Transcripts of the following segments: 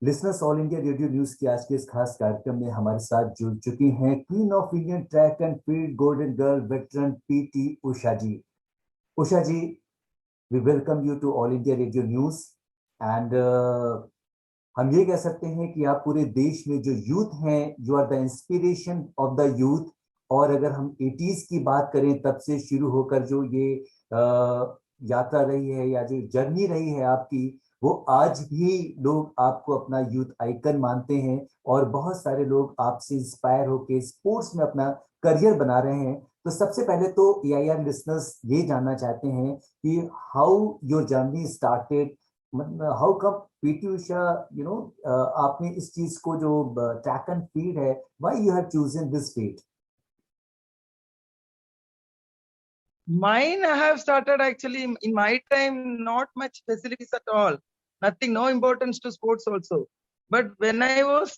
Listeners, all India radio news के आज के इस खास कार्यक्रम में हमारे साथ जुड़ चुकी हैं queen of Indian track and field golden girl veteran P T Usha ji. Usha ji, we welcome you to all India radio news and हम ये कह सकते हैं कि आप पूरे देश में जो यूथ हैं, you are the inspiration of the youth. और अगर हम 80s की बात करें, तब से शुरू होकर जो ये यात्रा रही है या जो जर्नी रही है आपकी, वो आज भी लोग आपको अपना यूथ आइकन मानते हैं। और बहुत सारे लोग आपसे इंस्पायर होकर स्पोर्ट्स में अपना करियर बना रहे हैं। तो सबसे पहले तो एआईआर लिसनर्स ये जानना चाहते हैं कि हाउ योर जर्नी स्टार्टेड, मतलब हाउ कम पीटी उषा, आपने इस चीज को जो ट्रैक एंड फील्ड है, why you have chosen this field? Mine I have started actually in my time, not much facilities at all. Nothing, no importance to sports also. But when I was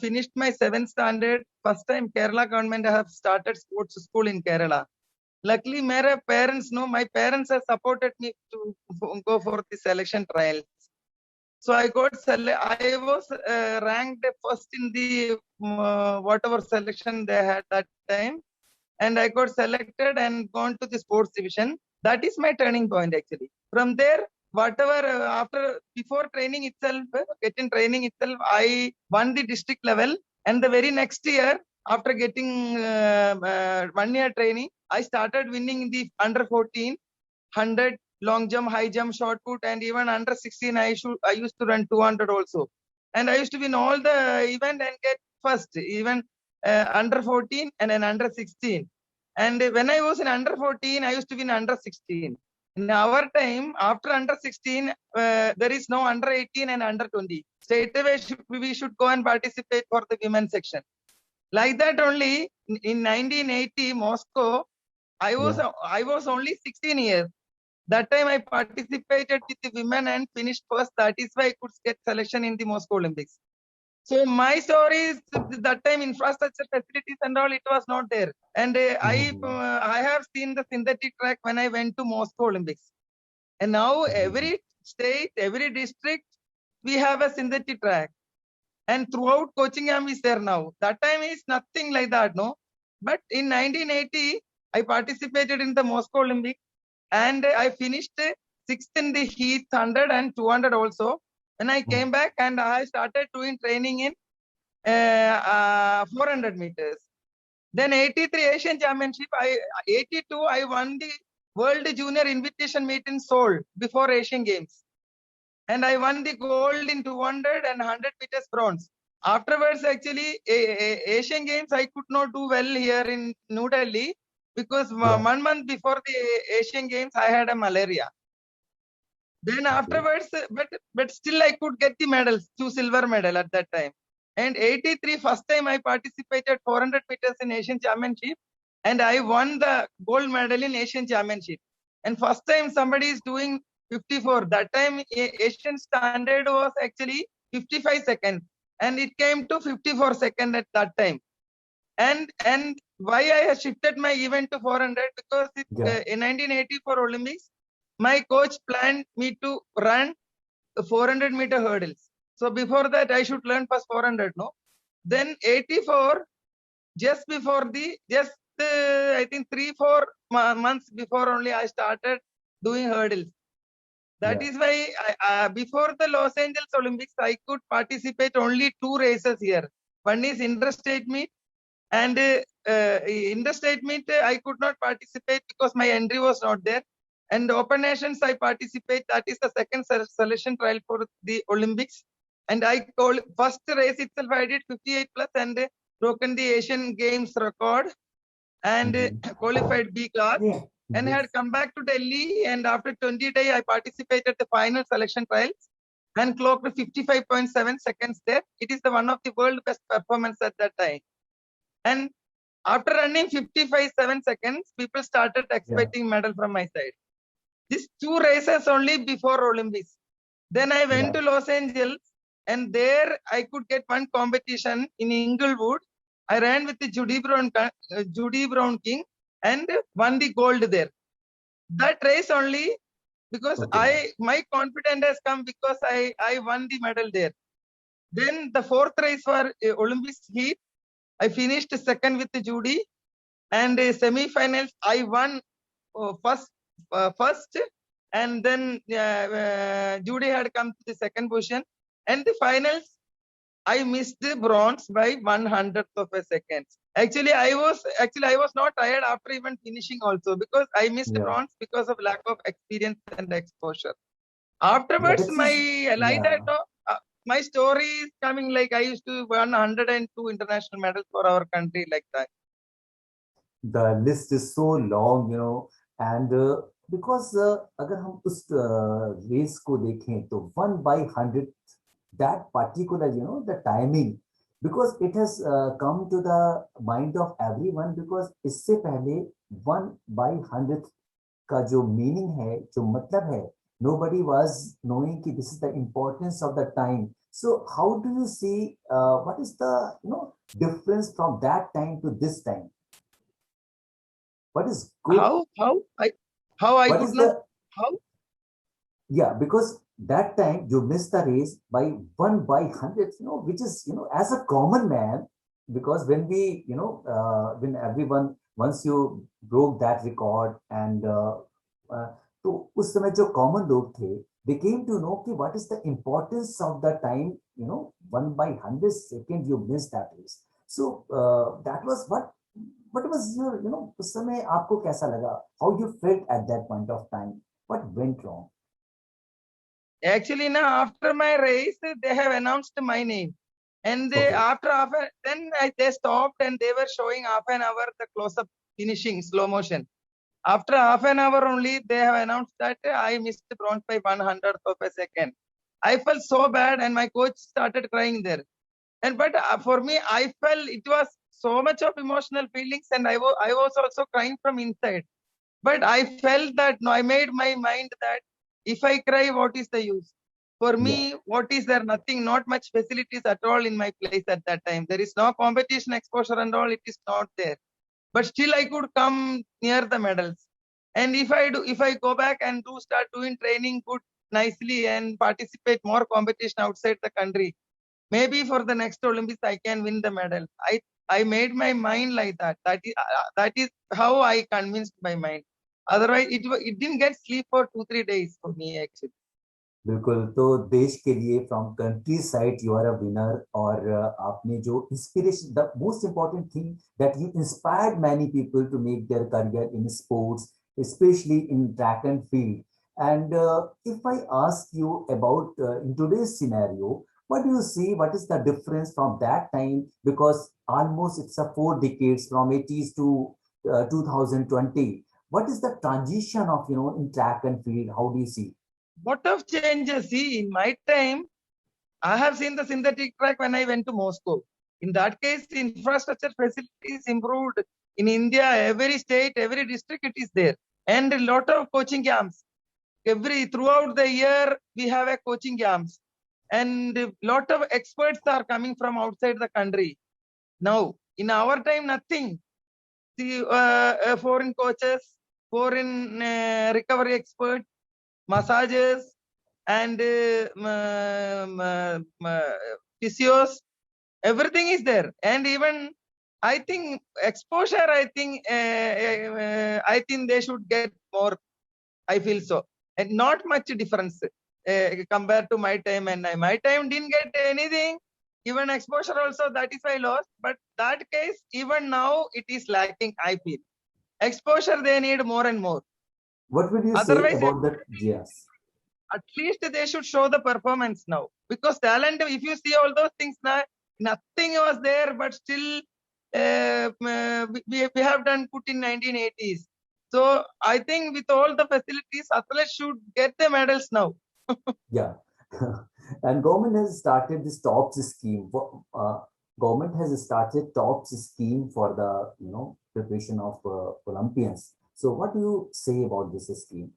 finished my 7th standard, first time Kerala government have started sports school in Kerala. Luckily, my parents have supported me to go for the selection trials. So I was ranked first in the whatever selection they had that time, and I got selected and gone to the sports division. That is my turning point actually. From there, whatever before training itself, getting training itself, I won the district level, and the very next year, after getting 1 year training, I started winning the under 14, 100, long jump, high jump, shot put, and even under 16, I used to run 200 also. And I used to win all the event and get first, even under 14 and then under 16. And when I was in under 14, I used to win under 16. In our time, after under 16, there is no under 18 and under 20. Straight away, we should go and participate for the women's section. Like that only, in 1980, Moscow, I was only 16 years. That time I participated with the women and finished first. That is why I could get selection in the Moscow Olympics. So my story is that time infrastructure facilities and all, it was not there. And I have seen the synthetic track when I went to Moscow Olympics. And now every state, every district, we have a synthetic track. And throughout Coaching is there now. That time is nothing like that, no. But in 1980, I participated in the Moscow Olympics and I finished 6th in the heat 100 and 200 also. When I came back and I started doing training in 400 meters. Then 83 Asian Championship, 82 I won the World Junior Invitation Meet in Seoul before Asian Games. And I won the gold in 200 and 100 meters bronze. Afterwards, actually, Asian Games, I could not do well here in New Delhi because 1 month before the Asian Games, I had a malaria. Then afterwards, but still I could get the medals, 2 silver medal at that time. And 83, first time I participated 400 meters in Asian Championship, and I won the gold medal in Asian Championship. And first time somebody is doing 54. That time Asian standard was actually 55 seconds, and it came to 54 seconds at that time. And why I have shifted my event to 400, because in 1984 Olympics, my coach planned me to run 400 meter hurdles. So before that, I should learn first 400, no? Then 84, just before I think 3-4 months before only I started doing hurdles. That is why before the Los Angeles Olympics, I could participate only 2 races here. One is interstate meet, and interstate meet I could not participate because my entry was not there. And Open Nations I participate. That is the second selection trial for the Olympics. And I call first race itself I did 58 plus and broken the Asian Games record and qualified B class. And had come back to Delhi, and after 20 days I participated the final selection trials and clocked 55.7 seconds there. It is one of the world best performance at that time. And after running 55.7 seconds, people started expecting medal from my side. These 2 races only before Olympics. Then I went to Los Angeles, and there I could get one competition in Inglewood. I ran with the Judy Brown King and won the gold there. That race only, because my confidence has come because I won the medal there. Then the fourth race for Olympics heat, I finished second with Judy, and semi-finals I won first, and then Judy had come to the second position, and the finals I missed the bronze by 1/100th of a second. Actually, I was not tired after even finishing also, because I missed Yeah. bronze because of lack of experience and exposure. Yeah, Afterwards, that my is, like yeah. that, my story is coming like I used to win 102 international medals for our country, like that. The list is so long, you know, and because अगर हम उस race को देखें तो 1/100, that particular, you know, the timing, because it has come to the mind of everyone, because इससे पहले 1/100 का जो मीनिंग है, जो मतलब है, nobody was knowing कि this is the importance of the time. So how do you see what is the, you know, difference from that time to this time? What is good? How I What could is not, the, how? yeah, because that time you missed the race by 1/100, you know, which is, you know, as a common man, because when we, you know, when everyone, once you broke that record, and uh, तो उस समय जो common लोग थे, they came to know कि what is the importance of the time, you know, 1/100 second you missed that race. So that was what was your, you know, उस समय आपको कैसा लगा? How you felt at that point of time? What went wrong? Actually, now after my race, they have announced my name, and they, Okay. after then they stopped, and they were showing half an hour the close-up finishing slow motion. After half an hour only, they have announced that I missed the bronze by 1/100th of a second. I felt so bad, and my coach started crying there. And but for me, I felt it was so much of emotional feelings, and I was also crying from inside. But I felt that, no, I made my mind that if I cry, what is the use? For Yeah. me, what is there? Nothing, not much facilities at all in my place at that time. There is no competition exposure and all, it is not there. But still I could come near the medals. And if I go back and start doing training good nicely and participate more competition outside the country, maybe for the next Olympics I can win the medal. I made my mind like that. That is how I convinced my mind. Otherwise, it didn't get sleep for 2-3 days for me actually. बिल्कुल, तो देश के लिए from country side you are a winner, और आपने जो inspiration, the most important thing that you inspired many people to make their career in sports, especially in track and field. And if I ask you about in today's scenario, what do you see? What is the difference from that time? Because almost it's a 4 decades from 80s to 2020. What is the transition of, you know, in track and field? How do you see? What of changes? See, in my time, I have seen the synthetic track when I went to Moscow. In that case, the infrastructure facilities improved. In India, every state, every district, it is there. And a lot of coaching camps. Throughout the year, we have a coaching camps. And a lot of experts are coming from outside the country. Now, in our time, nothing. See, foreign coaches, foreign recovery experts, massages, and physios, everything is there. And even I think exposure, I think they should get more. I feel so, and not much difference compared to my time. And my time didn't get anything. Even exposure also, that is why I lost. But that case, even now, it is lacking. I feel exposure they need more and more. What would you say Otherwise, about that? Yes. at least they should show the performance now, because talent, if you see all those things now, nothing was there, but still we have done good in 1980s. So I think with all the facilities, athletes should get the medals now. Yeah. And government has started this TOPS scheme. Government has started TOPS scheme for the, you know, preparation of Olympians. So what do you say about this scheme?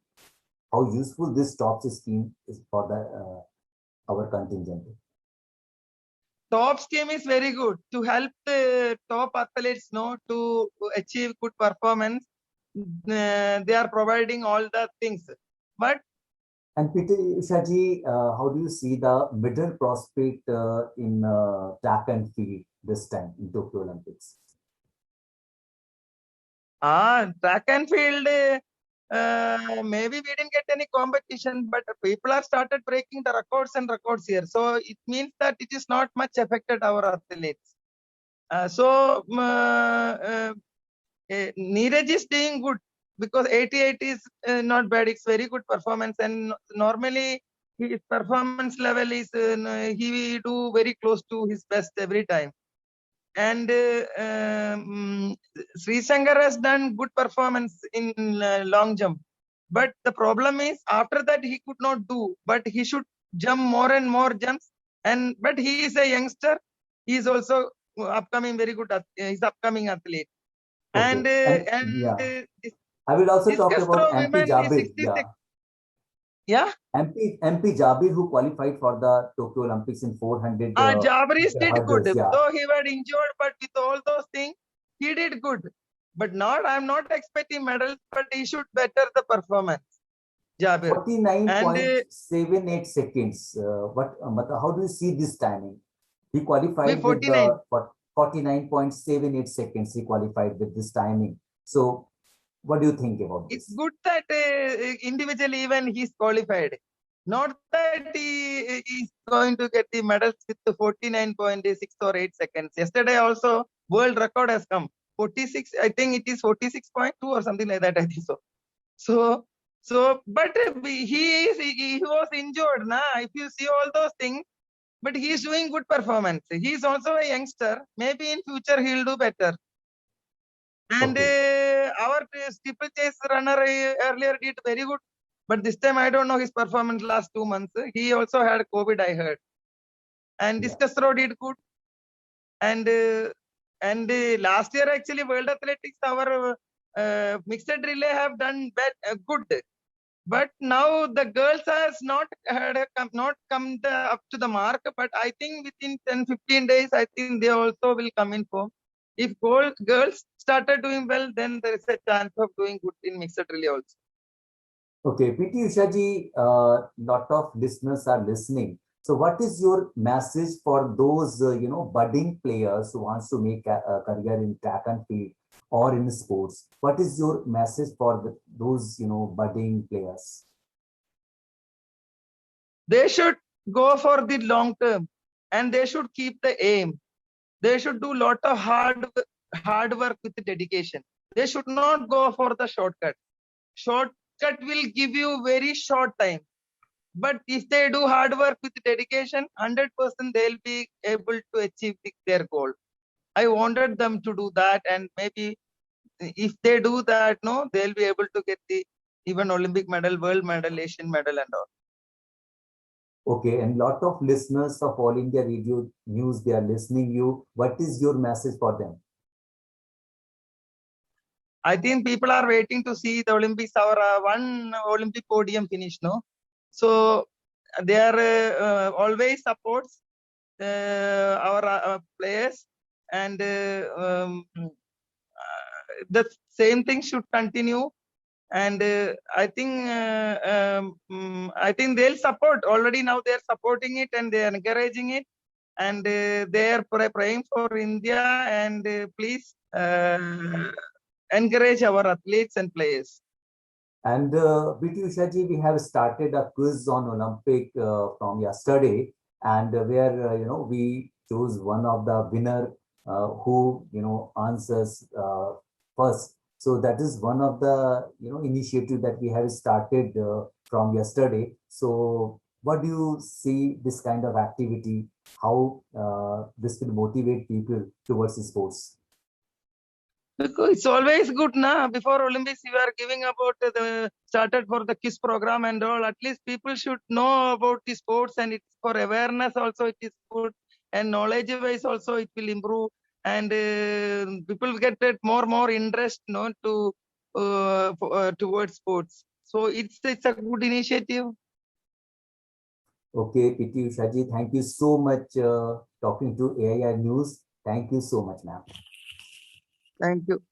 How useful this TOPS scheme is for the our contingent? Top scheme is very good to help the top athletes know to achieve good performance. They are providing all the things, but And Peter Ushaji, how do you see the middle prospect in track and field this time in Tokyo Olympics? Track and field, maybe we didn't get any competition, but people are started breaking the records here. So it means that it is not much affected our athletes. Neeraj is doing good because 88 is not bad. It's very good performance, and normally his performance level is he do very close to his best every time. And Sri Shankar has done good performance in long jump, but the problem is after that he could not do. But he should jump more and more jumps. But he is a youngster. He is also upcoming very good. He's upcoming athlete. Okay. I will also talk about MP Jabir. Yeah. MP Jabir, who qualified for the Tokyo Olympics in 400. Jabir did good. Though he was injured, but with all those things, he did good. But I'm not expecting medals, but he should better the performance. Jabir. 49.78 seconds. How do you see this timing? He qualified with 49.78 seconds. He qualified with this timing. So, what do you think about this? It's good that individually even he's qualified. Not that he is going to get the medals with the 49.6 or 8 seconds. Yesterday also world record has come. 46, I think it is 46.2 or something like that, I think so. But he was injured now. If you see all those things, but he is doing good performance. He is also a youngster. Maybe in future he'll do better. And our steeplechase runner earlier did very good, but this time I don't know his performance last 2 months. He also had COVID, I heard. And discus throw did good. And last year actually World Athletics, our mixed relay have done good. But now the girls has not come up to the mark. But I think within 10-15 days, I think they also will come in form. If girls started doing well, then there is a chance of doing good in mixed relay also. Okay, PT Ushaji, lot of listeners are listening. So, what is your message for those budding players who wants to make a career in track and field or in sports? What is your message for those budding players? They should go for the long term, and they should keep the aim. They should do lot of hard work with dedication. They should not go for the shortcut. Shortcut will give you very short time. But if they do hard work with dedication, 100% they'll be able to achieve their goal. I wanted them to do that, and maybe if they do that, they'll be able to get the even Olympic medal, world medal, Asian medal and all. Okay, and lot of listeners of All India Radio News, they are listening you. What is your message for them? I think people are waiting to see the Olympics, our one Olympic podium finish, no? So they are always supports our players, and the same thing should continue. And I think they'll support. Already now they are supporting it and they are encouraging it, and they are praying for India. And please encourage our athletes and players. And PT Ushaji, we have started a quiz on Olympic from yesterday, and where we chose one of the winner who answers first. So that is one of the initiative that we have started from yesterday. So what do you see this kind of activity? How this will motivate people towards sports? Because it's always good now. Before Olympics, you are giving about started for the KISS program and all. At least people should know about the sports, and it's for awareness also. It is good, and knowledge wise also it will improve, and people get more interest, towards sports. So it's a good initiative. Okay, PT Ushaji, thank you so much talking to AIR News. Thank you so much, ma'am. Thank you.